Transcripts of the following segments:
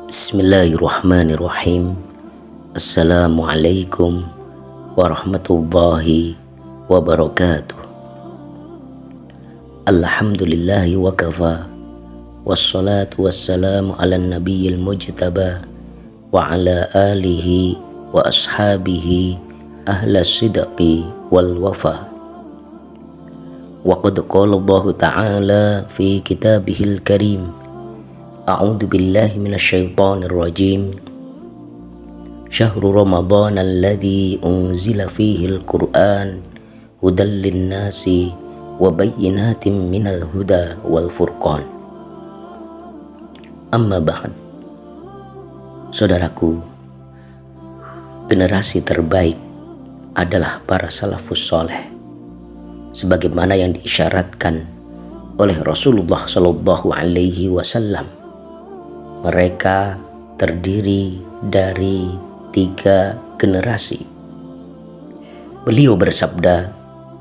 Bismillahirrahmanirrahim. Assalamualaikum warahmatullahi wabarakatuh. Alhamdulillahi wa kafa, wassalatu wassalamu ala nabiyil mujtaba wa ala alihi wa ashabihi ahla sidqi wal wafa. Wa qad qala Allah ta'ala fi kitabihil karim, a'udzu billahi minasyaitonir rajim. Syahrul Ramadan alladzi unzila fihil Qur'an hudal linnasi wa bayyinatin minal huda wal furqan. Amma ba'd. Saudaraku, generasi terbaik adalah para salafus soleh, sebagaimana yang diisyaratkan oleh Rasulullah Shallallahu Alaihi Wasallam. Mereka terdiri dari 3 generasi. Beliau bersabda,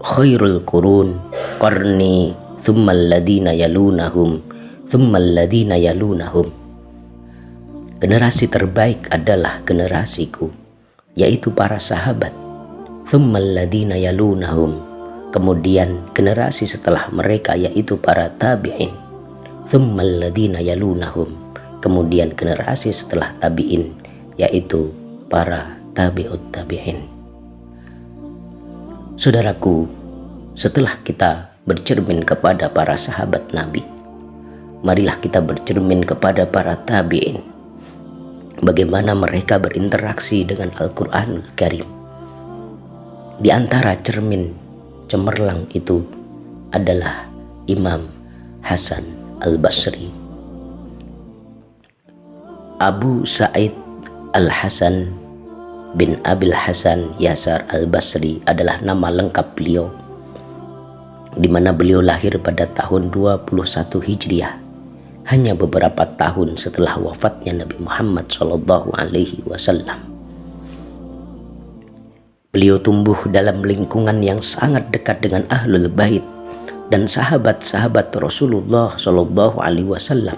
khairul qurun qarni thummal ladina yalunahum thummal ladina yalunahum. Generasi terbaik adalah generasiku, yaitu para sahabat. Thummal ladina yalunahum, kemudian generasi setelah mereka yaitu para tabi'in. Thummal ladina yalunahum, kemudian generasi setelah tabi'in yaitu para tabi'ut tabi'in. Saudaraku, setelah kita bercermin kepada para sahabat Nabi, marilah kita bercermin kepada para tabi'in, bagaimana mereka berinteraksi dengan Al-Quranul Karim. Di antara cermin cemerlang itu adalah Imam Hasan Al-Basri. Abu Sa'id Al-Hasan bin Abil Hasan Yasar Al-Basri adalah nama lengkap beliau, di mana beliau lahir pada tahun 21 Hijriah, hanya beberapa tahun setelah wafatnya Nabi Muhammad SAW. Beliau tumbuh dalam lingkungan yang sangat dekat dengan Ahlul Bait dan sahabat-sahabat Rasulullah SAW,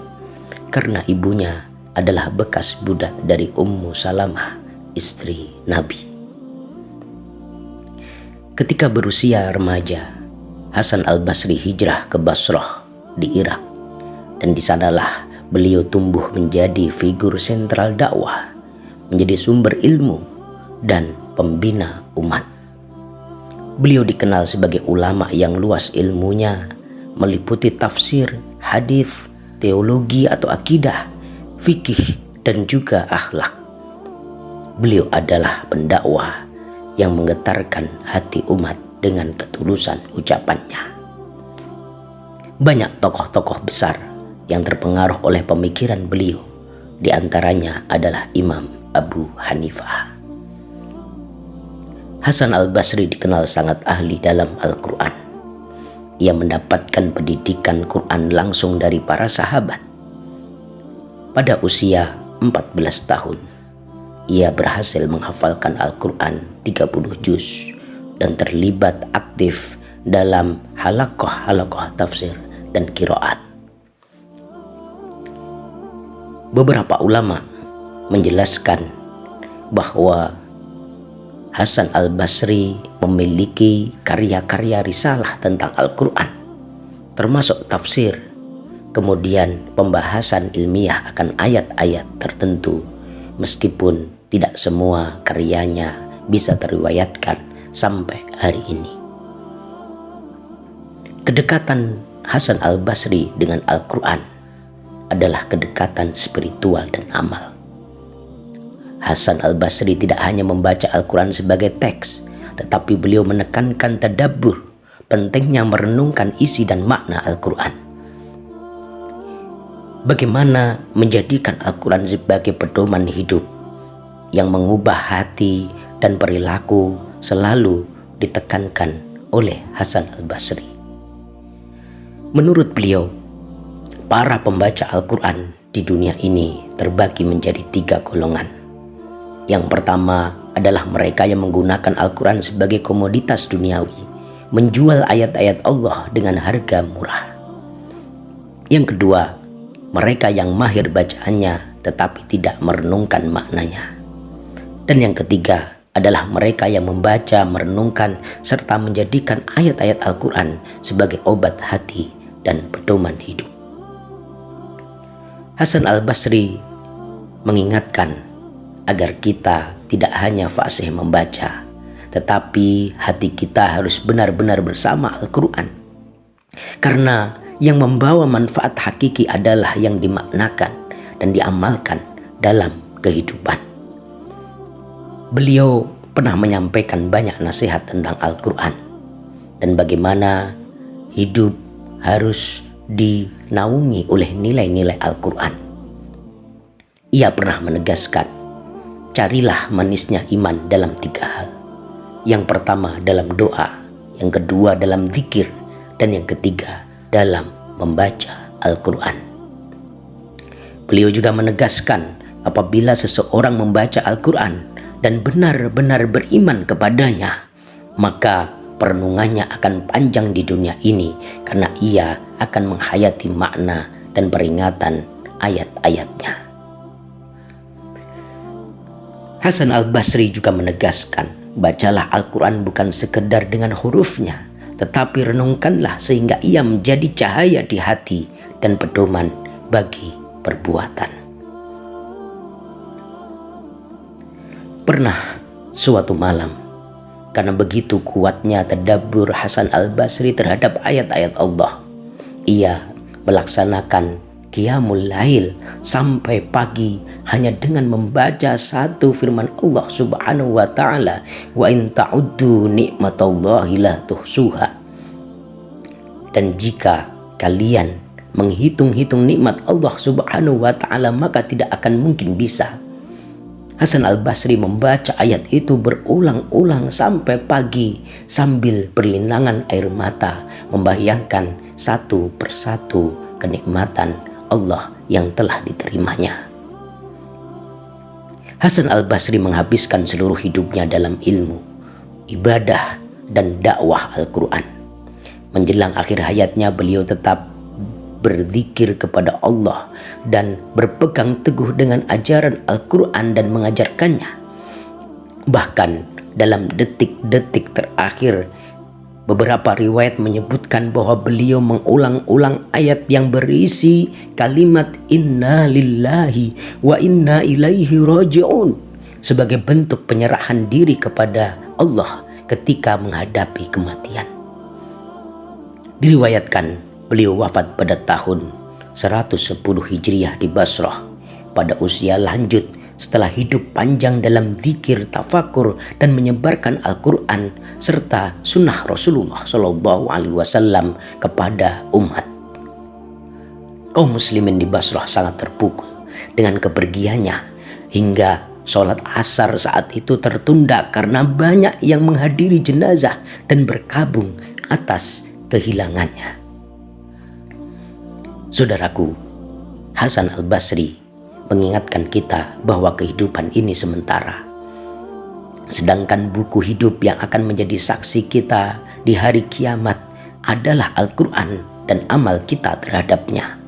karena ibunya adalah bekas budak dari Ummu Salamah, istri Nabi. Ketika berusia remaja, Hasan Al-Basri hijrah ke Basrah di Irak, dan di sanalah beliau tumbuh menjadi figur sentral dakwah, menjadi sumber ilmu dan pembina umat. Beliau dikenal sebagai ulama yang luas ilmunya, meliputi tafsir, hadis, teologi atau akidah, fikih, dan juga akhlak. Beliau adalah pendakwah yang menggetarkan hati umat dengan ketulusan ucapannya. Banyak tokoh-tokoh besar yang terpengaruh oleh pemikiran beliau, di antaranya adalah Imam Abu Hanifah. Hasan Al-Basri dikenal sangat ahli dalam Al-Quran. Ia mendapatkan pendidikan Quran langsung dari para sahabat. Pada usia 14 tahun, ia berhasil menghafalkan Al-Quran 30 juz dan terlibat aktif dalam halaqah tafsir dan qiraat. Beberapa ulama menjelaskan bahwa Hasan Al-Basri memiliki karya-karya risalah tentang Al-Quran, termasuk tafsir, kemudian pembahasan ilmiah akan ayat-ayat tertentu, meskipun tidak semua karyanya bisa teriwayatkan sampai hari ini. Kedekatan Hasan Al-Basri dengan Al-Quran adalah kedekatan spiritual dan amal. Hasan Al-Basri tidak hanya membaca Al-Quran sebagai teks, tetapi beliau menekankan tadabbur, pentingnya merenungkan isi dan makna Al-Quran. Bagaimana menjadikan Al-Quran sebagai pedoman hidup yang mengubah hati dan perilaku selalu ditekankan oleh Hasan Al-Basri. Menurut beliau, para pembaca Al-Quran di dunia ini terbagi menjadi 3 golongan. Yang pertama adalah mereka yang menggunakan Al-Quran sebagai komoditas duniawi, menjual ayat-ayat Allah dengan harga murah. Yang kedua, mereka yang mahir bacaannya tetapi tidak merenungkan maknanya. Dan yang ketiga adalah mereka yang membaca, merenungkan, serta menjadikan ayat-ayat Al-Quran sebagai obat hati dan pedoman hidup. Hasan Al-Basri mengingatkan agar kita tidak hanya fasih membaca, tetapi hati kita harus benar-benar bersama Al-Quran. Karena yang membawa manfaat hakiki adalah yang dimaknakan dan diamalkan dalam kehidupan. Beliau pernah menyampaikan banyak nasihat tentang Al-Quran dan bagaimana hidup harus dinaungi oleh nilai-nilai Al-Quran. Ia pernah menegaskan, carilah manisnya iman dalam 3 hal. Yang pertama dalam doa, yang kedua dalam zikir, dan yang ketiga dalam membaca Al-Quran. Beliau juga menegaskan, apabila seseorang membaca Al-Quran dan benar-benar beriman kepadanya, maka perenungannya akan panjang di dunia ini karena ia akan menghayati makna dan peringatan ayat-ayatnya. Hasan Al-Basri juga menegaskan, bacalah Al-Quran bukan sekedar dengan hurufnya, tetapi renungkanlah sehingga ia menjadi cahaya di hati dan pedoman bagi perbuatan. Pernah suatu malam, karena begitu kuatnya tadabbur Hasan Al-Basri terhadap ayat-ayat Allah, ia melaksanakan qiyamul lail sampai pagi hanya dengan membaca satu firman Allah Subhanahu wa taala, wa in ta'uddu ni'matallahi la tuhsuha. Dan jika kalian menghitung-hitung nikmat Allah Subhanahu wa taala, maka tidak akan mungkin bisa. Hasan Al-Basri membaca ayat itu berulang-ulang sampai pagi sambil berlinangan air mata, membayangkan satu persatu kenikmatan Allah yang telah diterimanya. Hasan Al-Basri menghabiskan seluruh hidupnya dalam ilmu, ibadah, dan dakwah Al-Quran. Menjelang akhir hayatnya beliau tetap berzikir kepada Allah dan berpegang teguh dengan ajaran Al-Quran dan mengajarkannya. Bahkan dalam detik-detik terakhir, beberapa riwayat menyebutkan bahwa beliau mengulang-ulang ayat yang berisi kalimat inna lillahi wa inna ilaihi raji'un sebagai bentuk penyerahan diri kepada Allah ketika menghadapi kematian. Diriwayatkan beliau wafat pada tahun 110 Hijriah di Basrah pada usia lanjut setelah hidup panjang dalam zikir, tafakur, dan menyebarkan Al-Quran serta sunnah Rasulullah SAW kepada umat. Kaum muslimin di Basrah sangat terpukul dengan kepergiannya hingga sholat asar saat itu tertunda karena banyak yang menghadiri jenazah dan berkabung atas kehilangannya. Saudaraku, Hasan Al-Basri mengingatkan kita bahwa kehidupan ini sementara. Sedangkan buku hidup yang akan menjadi saksi kita di hari kiamat adalah Al-Quran dan amal kita terhadapnya.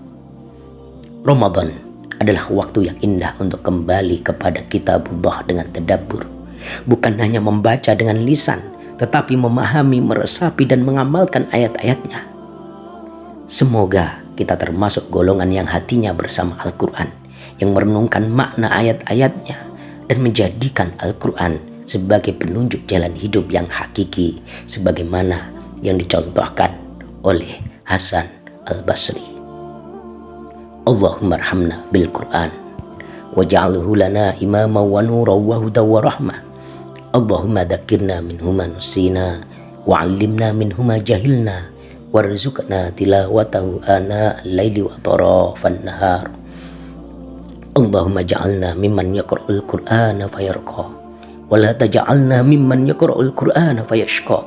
Ramadan adalah waktu yang indah untuk kembali kepada kitabullah dengan tadabbur. Bukan hanya membaca dengan lisan, tetapi memahami, meresapi, dan mengamalkan ayat-ayatnya. Semoga kita termasuk golongan yang hatinya bersama Al-Quran, yang merenungkan makna ayat-ayatnya dan menjadikan Al-Quran sebagai penunjuk jalan hidup yang hakiki sebagaimana yang dicontohkan oleh Hasan Al-Basri. Allahumma arhamna bil Quran waj'alhu lana imama wa nura wa huda wa rahmah. Allahumma dzakirna minhu ma nusina wa 'allimna minhu ma jahilna warzuqna tilawatahu ana al-laili wa atrafan nahar. Allahumma ja'alna mimman yaqra'ul Qur'ana fayarqa wa la taj'alna mimman yaqra'ul Qur'ana fayashqa.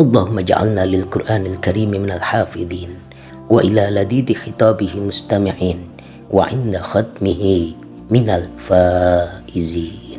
Allahumma ja'alna lil Qur'anil karim minal hafidhin wa ila ladidi khitabihi mustami'in wa 'inda khatmihi minal faizin.